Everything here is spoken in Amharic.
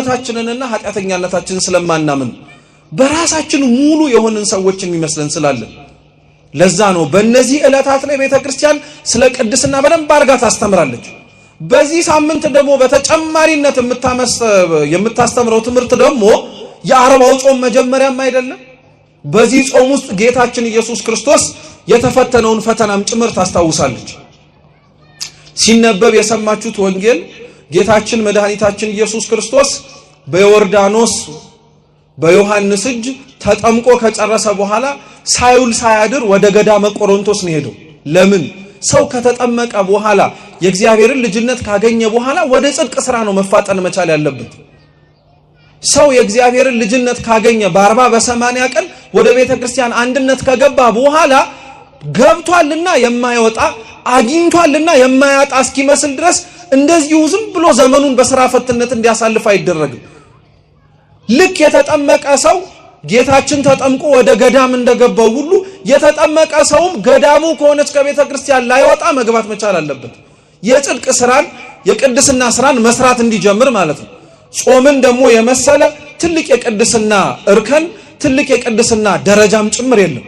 ታችንንና ኃጢአተኛነታችንን ስለማናምን በራሳችን ሙሉ የሆነን ሰዎች የሚመስለን ስላለን ለዛ ነው በእነዚህ ዕለታት ላይ ቤተክርስቲያን ስለ ቅድስና በደንብ አድርጋ ታስተምራለች። በዚህ ሳምንት ደግሞ በተጨማሪነት የምታስተምረው ትምህርት ደግሞ የአርባው ጾም መጀመሪያም አይደለም። በዚህ ጾም ውስጥ ጌታችን ኢየሱስ ክርስቶስ የተፈተነውን ፈተናም ጭምር ታስታውሳለች። ሲነበብ የሰማችሁት ወንጌል ጌታችን መድኃኒታችን ኢየሱስ ክርስቶስ በዮርዳኖስ በዮሐንስ እጅ ተጠምቆ ከጨረሰ በኋላ ሳይውል ሳያድር ወደ ገዳመ ቆሮንቶስ ነው ሄደው። ለምን? ሰው ከተጠመቀ በኋላ የእግዚአብሔርን ልጅነት ካገኘ በኋላ ወደ ጽድቅ ስራ ነው መፋጠን መቻል ያለበት። ሰው የእግዚአብሔርን ልጅነት ካገኘ በ40 በ80 ቀን ወደ ቤተክርስቲያን አንድነት ከገባ በኋላ ገብቷልና የማይወጣ አግኝቷልና የማያጣ እስኪመስል ድረስ እንደዚሁ ዝም ብሎ ዘመኑን በስራ ፈትነት እንዲያሳልፍ አይደረግም። ልክ የተጠመቀ ሰው ጌታችን ተጠምቆ ወደ ገዳም እንደገባው ሁሉ የተጠመቀ ሰውም ገዳሙ ከሆነች ከቤተክርስቲያን ላይወጣ መግባት መቻል አለበት። የጽድቅ ስራን የቅድስና ስራን መስራት እንዲጀምር ማለት ነው። ጾምን ደግሞ የመሰለ ትልቅ የቅድስና እርከን ትልቅ የቅድስና ደረጃም ጭምር የለም።